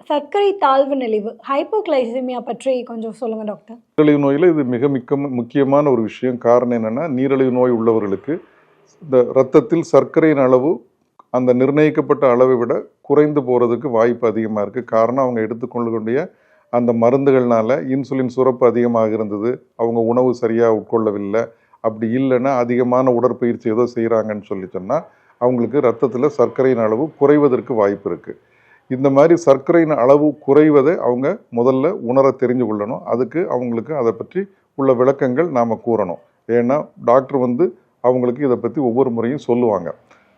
சர்க்கரை தாழ்வு நெளிவு ஹைப்போகிளைசெமியா பற்றி கொஞ்சம் சொல்லுங்க டாக்டர். நீரிழிவு நோயில் இது மிக முக்கியமான ஒரு விஷயம். காரணம் என்னென்னா, நீரிழிவு நோய் உள்ளவர்களுக்கு இந்த இரத்தத்தில் சர்க்கரையின் அளவு அந்த நிர்ணயிக்கப்பட்ட அளவை விட குறைந்து போகிறதுக்கு வாய்ப்பு அதிகமாக இருக்குது. காரணம், அவங்க எடுத்துக்கொள்ளக்கூடிய அந்த மருந்துகள்னால இன்சுலின் சுரப்பு அதிகமாக இருந்தது, அவங்க உணவு சரியாக உட்கொள்ளவில்லை, அப்படி இல்லைன்னா அதிகமான உடற்பயிற்சி ஏதோ செய்கிறாங்கன்னு சொல்லி சொன்னால் அவங்களுக்கு ரத்தத்தில் சர்க்கரையின் அளவு குறைவதற்கு வாய்ப்பு இருக்குது. இந்த மாதிரி சர்க்கரையின் அளவு குறைவதை அவங்க முதல்ல உணர தெரிஞ்சு கொள்ளணும். அதுக்கு அவங்களுக்கு அதை பற்றி உள்ள விளக்கங்கள் நாம் கூறணும். ஏன்னா டாக்டர் அவங்களுக்கு இதை பற்றி ஒவ்வொரு முறையும் சொல்லுவாங்க.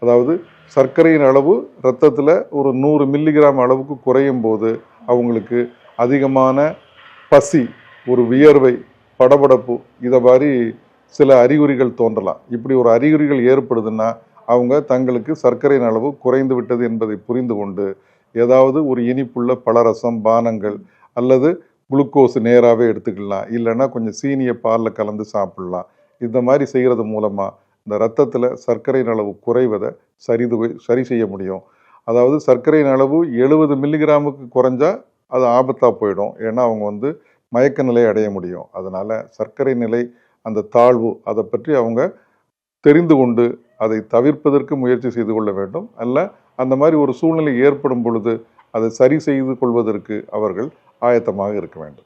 அதாவது சர்க்கரையின் அளவு ரத்தத்தில் ஒரு 100 மில்லிகிராம் அளவுக்கு குறையும் போது அவங்களுக்கு அதிகமான பசி, ஒரு வியர்வை, படபடப்பு, இதை மாதிரி சில அறிகுறிகள் தோன்றலாம். இப்படி ஒரு அறிகுறிகள் ஏற்படுதுன்னா அவங்க தங்களுக்கு சர்க்கரையின் அளவு குறைந்து விட்டது என்பதை புரிந்து கொண்டு ஏதாவது ஒரு இனிப்புள்ள பலரசம், பானங்கள் அல்லது குளுக்கோஸ் நேராகவே எடுத்துக்கலாம், இல்லைன்னா கொஞ்சம் சீனியை பாலில் கலந்து சாப்பிடலாம். இந்த மாதிரி செய்கிறது மூலமாக இந்த ரத்தத்தில் சர்க்கரையின் அளவு குறைவதை சரி செய்ய முடியும். அதாவது சர்க்கரையின் அளவு 70 மில்லிகிராமுக்கு குறைஞ்சா அது ஆபத்தாக போயிடும். ஏன்னா அவங்க மயக்க நிலை அடைய முடியும். அதனால் சர்க்கரை நிலை அந்த தாழ்வு அதை பற்றி அவங்க தெரிந்து கொண்டு அதை தவிர்ப்பதற்கு முயற்சி செய்து கொள்ள வேண்டும். அல்ல அந்த மாதிரி ஒரு சூழ்நிலை ஏற்படும் பொழுது அதை சரி செய்து கொள்வதற்கு அவர்கள் ஆயத்தமாக இருக்க வேண்டும்.